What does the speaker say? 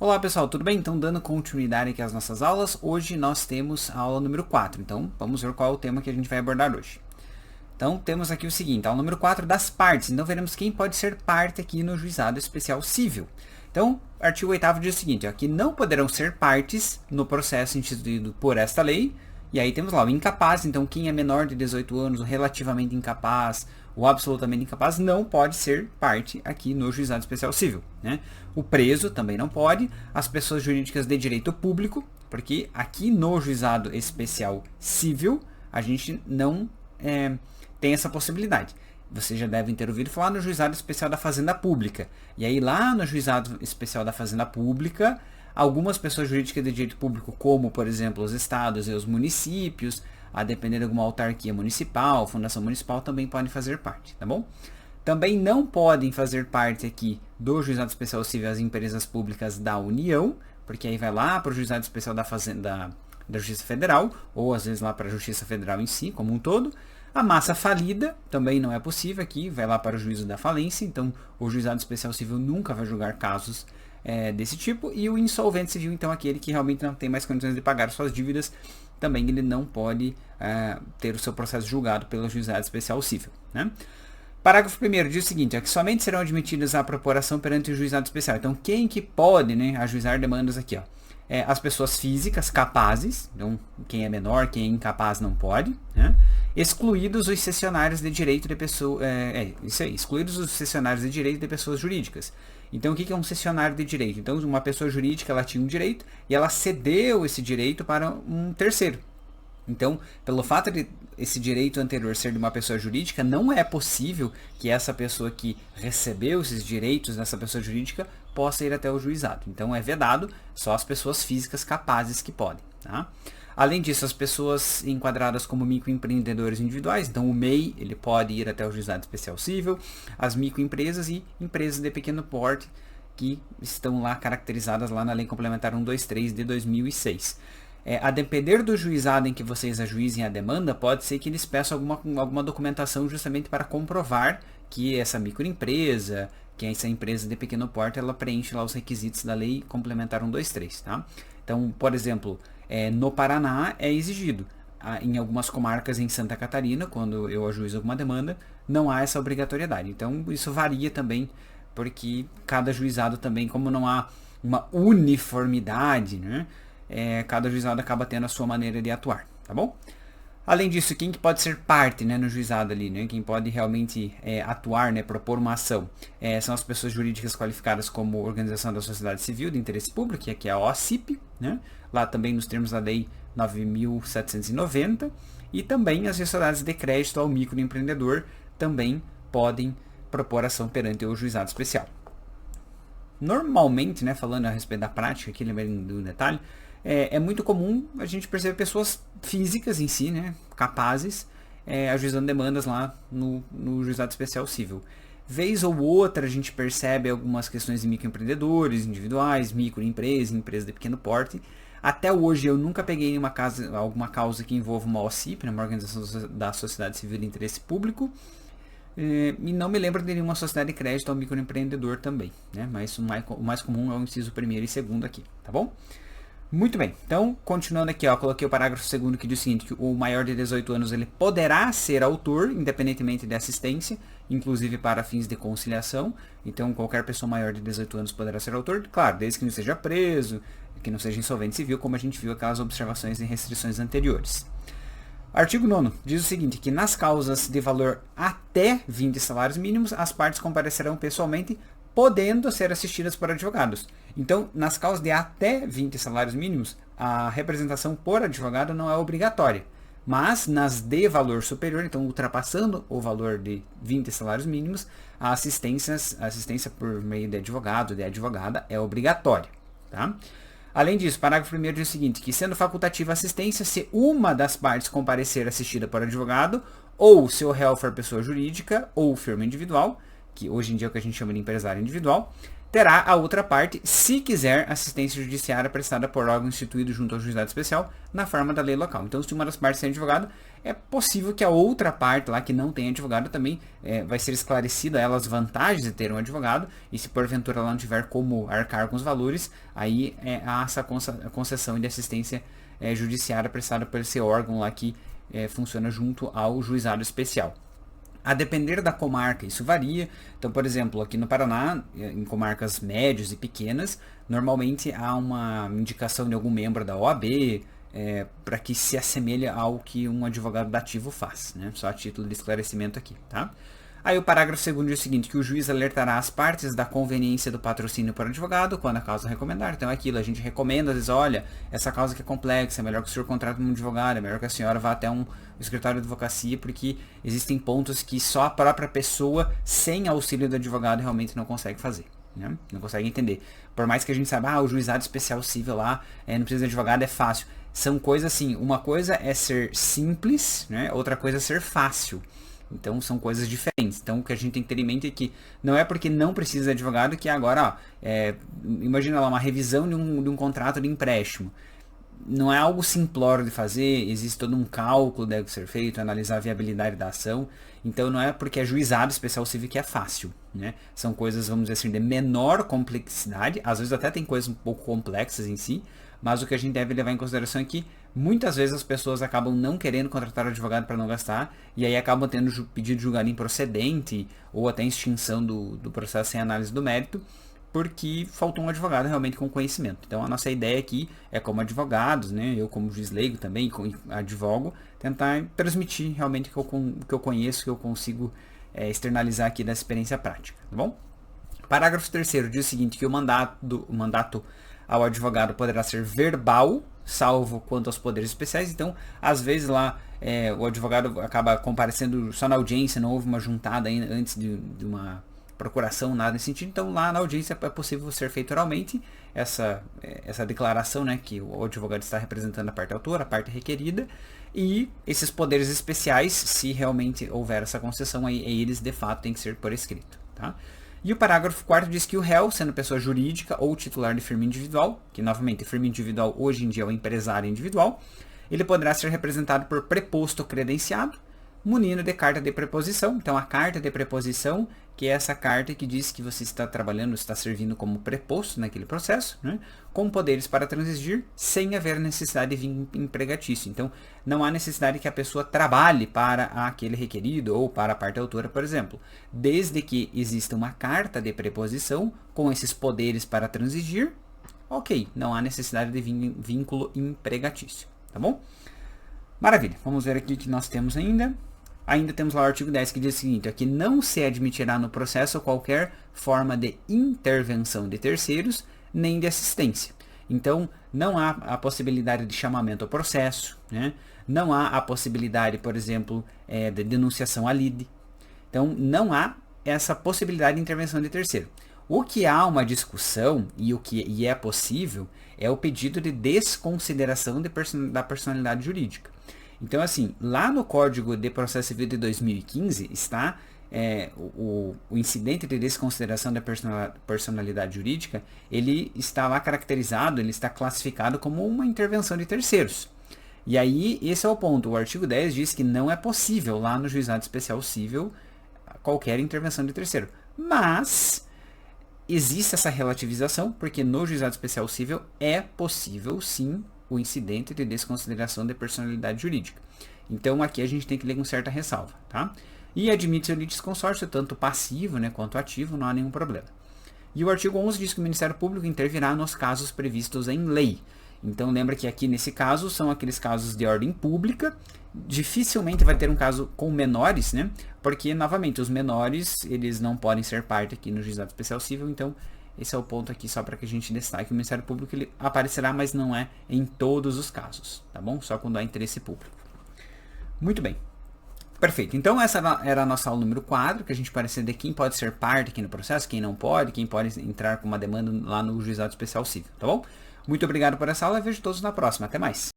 Olá pessoal, tudo bem? Então, dando continuidade aqui às nossas aulas, hoje nós temos a aula número 4. Então, vamos ver qual é o tema que a gente vai abordar hoje. Então, temos aqui o seguinte, aula número 4 das partes. Então, veremos quem pode ser parte aqui no Juizado Especial Civil. Então, artigo 8º diz o seguinte, ó, que não poderão ser partes no processo instituído por esta lei. E aí temos lá o incapaz, então quem é menor de 18 anos, o relativamente incapaz, o absolutamente incapaz, não pode ser parte aqui no Juizado Especial Civil, né? O preso também não pode, as pessoas jurídicas de direito público, porque aqui no Juizado Especial Civil, a gente não tem essa possibilidade. Vocês já devem ter ouvido falar no Juizado Especial da Fazenda Pública. E aí lá no Juizado Especial da Fazenda Pública, algumas pessoas jurídicas de direito público, como, por exemplo, os estados e os municípios, a depender de alguma autarquia municipal, fundação municipal, também podem fazer parte, tá bom? Também não podem fazer parte aqui do Juizado Especial Civil as empresas públicas da União, porque aí vai lá para o Juizado Especial da Fazenda, da Justiça Federal, ou às vezes lá para a Justiça Federal em si, como um todo. A massa falida também não é possível aqui, vai lá para o juízo da falência, então o Juizado Especial Civil nunca vai julgar casos desse tipo, e o insolvente civil, então aquele que realmente não tem mais condições de pagar suas dívidas, também ele não pode ter o seu processo julgado pelo Juizado Especial Civil, né? Parágrafo 1º diz o seguinte, que somente serão admitidas à propuração perante o Juizado Especial. Então quem que pode, né, ajuizar demandas aqui, ó? As pessoas físicas capazes, então quem é menor, quem é incapaz não pode, né? Excluídos os cessionários de direito de pessoas, isso aí, excluídos os cessionários de direito de pessoas jurídicas. Então o que é um cessionário de direito? Então uma pessoa jurídica ela tinha um direito e ela cedeu esse direito para um terceiro. Então, pelo fato de esse direito anterior ser de uma pessoa jurídica, não é possível que essa pessoa que recebeu esses direitos dessa pessoa jurídica possa ir até o juizado. Então, é vedado só as pessoas físicas capazes que podem, tá? Além disso, as pessoas enquadradas como microempreendedores individuais, então o MEI, ele pode ir até o Juizado Especial Civil, as microempresas e empresas de pequeno porte que estão lá caracterizadas lá na Lei Complementar 123 de 2006. A depender do juizado em que vocês ajuizem a demanda, pode ser que eles peçam alguma documentação justamente para comprovar que essa microempresa, que essa empresa de pequeno porte, ela preenche lá os requisitos da Lei Complementar 123, tá? Então, por exemplo, no Paraná é exigido. Em algumas comarcas em Santa Catarina, quando eu ajuizo alguma demanda, não há essa obrigatoriedade. Então, isso varia também, porque cada juizado também, como não há uma uniformidade, né? Cada juizado acaba tendo a sua maneira de atuar, tá bom? Além disso, quem que pode ser parte, né, no juizado ali, né? Quem pode realmente atuar, né, propor uma ação, são as pessoas jurídicas qualificadas como Organização da Sociedade Civil de Interesse Público, que é a OCIP, né? Lá também nos termos da Lei 9.790, e também as sociedades de crédito ao microempreendedor também podem propor ação perante o juizado especial. Normalmente, né, falando a respeito da prática, aqui lembrando do detalhe, é muito comum a gente perceber pessoas físicas em si, né, capazes, ajuizando demandas lá no Juizado Especial Civil. Vez ou outra a gente percebe algumas questões de microempreendedores, individuais, microempresas, empresas de pequeno porte. Até hoje eu nunca peguei alguma causa que envolva uma OCIP, né, uma Organização da Sociedade Civil de Interesse Público, e não me lembro de nenhuma sociedade de crédito ao microempreendedor também, né? Mas o mais comum é o inciso 1º e 2º aqui, tá bom? Muito bem, então, continuando aqui, ó, coloquei o parágrafo 2º que diz o seguinte, que o maior de 18 anos ele poderá ser autor, independentemente de assistência, inclusive para fins de conciliação. Então, qualquer pessoa maior de 18 anos poderá ser autor, claro, desde que não seja preso, que não seja insolvente civil, como a gente viu aquelas observações e restrições anteriores. Artigo 9º diz o seguinte, que nas causas de valor até 20 salários mínimos, as partes comparecerão pessoalmente, podendo ser assistidas por advogados. Então, nas causas de até 20 salários mínimos, a representação por advogado não é obrigatória. Mas nas de valor superior, então ultrapassando o valor de 20 salários mínimos, a assistência por meio de advogado, de advogada, é obrigatória, tá? Além disso, parágrafo 1º diz o seguinte, que sendo facultativa a assistência, se uma das partes comparecer assistida por advogado, ou se o réu for pessoa jurídica, ou firma individual, que hoje em dia é o que a gente chama de empresário individual, terá a outra parte, se quiser, assistência judiciária prestada por órgão instituído junto ao juizado especial, na forma da lei local. Então, se uma das partes tem advogado, é possível que a outra parte lá, que não tem advogado, também vai ser esclarecida a ela as vantagens de ter um advogado, e se porventura ela não tiver como arcar com os valores, aí há essa concessão de assistência judiciária prestada por esse órgão lá que funciona junto ao juizado especial. A depender da comarca, isso varia. Então, por exemplo, aqui no Paraná, em comarcas médias e pequenas, normalmente há uma indicação de algum membro da OAB para que se assemelhe ao que um advogado dativo faz, né? Só a título de esclarecimento aqui, tá? Aí o parágrafo 2º diz o seguinte, que o juiz alertará as partes da conveniência do patrocínio por advogado quando a causa recomendar. Então é aquilo, a gente recomenda, às vezes, olha, essa causa que é complexa, é melhor que o senhor contrate um advogado, é melhor que a senhora vá até um escritório de advocacia, porque existem pontos que só a própria pessoa, sem auxílio do advogado, realmente não consegue fazer. Né? Não consegue entender. Por mais que a gente saiba, o juizado especial civil lá, não precisa de advogado, é fácil. São coisas assim, uma coisa é ser simples, né? Outra coisa é ser fácil. Então são coisas diferentes. Então o que a gente tem que ter em mente é que não é porque não precisa de advogado que agora, imagina lá uma revisão de um contrato de empréstimo. Não é algo simplório de fazer, existe todo um cálculo que deve ser feito, analisar a viabilidade da ação. Então não é porque é juizado especial civil que é fácil, né? São coisas, vamos dizer assim, de menor complexidade, às vezes até tem coisas um pouco complexas em si, mas o que a gente deve levar em consideração é que muitas vezes as pessoas acabam não querendo contratar advogado para não gastar, e aí acabam tendo pedido de julgado improcedente, ou até extinção do processo sem análise do mérito, porque faltou um advogado realmente com conhecimento. Então a nossa ideia aqui é, como advogados, né, eu como juiz leigo também, advogo, tentar transmitir realmente o que eu conheço, que eu consigo externalizar aqui da experiência prática, tá bom? Parágrafo 3º diz o seguinte, que o mandato ao advogado poderá ser verbal, salvo quanto aos poderes especiais. Então, às vezes lá o advogado acaba comparecendo só na audiência, não houve uma juntada antes de uma procuração, nada nesse sentido. Então, lá na audiência é possível ser feito oralmente essa declaração, né, que o advogado está representando a parte autora, a parte requerida, e esses poderes especiais, se realmente houver essa concessão, aí eles de fato têm que ser por escrito, tá? E o parágrafo 4º diz que o réu, sendo pessoa jurídica ou titular de firma individual, que novamente firma individual hoje em dia é o empresário individual, ele poderá ser representado por preposto credenciado, munido de carta de preposição. Então a carta de preposição, que é essa carta que diz que você está trabalhando, está servindo como preposto naquele processo, né, com poderes para transigir, sem haver necessidade de vínculo empregatício. Então não há necessidade que a pessoa trabalhe para aquele requerido ou para a parte autora, por exemplo, desde que exista uma carta de preposição com esses poderes para transigir, ok, não há necessidade de vínculo empregatício, tá bom? Maravilha, vamos ver aqui o que nós temos ainda. Ainda temos lá o artigo 10 que diz o seguinte, que não se admitirá no processo qualquer forma de intervenção de terceiros, nem de assistência. Então, não há a possibilidade de chamamento ao processo, né? Não há a possibilidade, por exemplo, de denunciação à lide. Então, não há essa possibilidade de intervenção de terceiro. O que há uma discussão, e é possível, é o pedido de desconsideração da personalidade jurídica. Então, assim, lá no Código de Processo Civil de 2015 está o incidente de desconsideração da personalidade jurídica, ele está lá caracterizado, ele está classificado como uma intervenção de terceiros. E aí, esse é o ponto. O artigo 10 diz que não é possível lá no Juizado Especial Civil qualquer intervenção de terceiro. Mas existe essa relativização, porque no Juizado Especial Civil é possível, sim, o incidente de desconsideração de personalidade jurídica. Então aqui a gente tem que ler com certa ressalva, tá? E admite-se o litisconsórcio, tanto passivo, né, quanto ativo, não há nenhum problema. E o artigo 11 diz que o Ministério Público intervirá nos casos previstos em lei. Então lembra que aqui nesse caso são aqueles casos de ordem pública, dificilmente vai ter um caso com menores, né? Porque, novamente, os menores, eles não podem ser parte aqui no Juizado Especial Civil, então esse é o ponto aqui só para que a gente destaque. O Ministério Público ele aparecerá, mas não é em todos os casos, tá bom? Só quando há interesse público. Muito bem. Perfeito. Então essa era a nossa aula número 4, que a gente parecia de quem pode ser parte aqui no processo, quem não pode, quem pode entrar com uma demanda lá no Juizado Especial Civil, tá bom? Muito obrigado por essa aula e vejo todos na próxima. Até mais.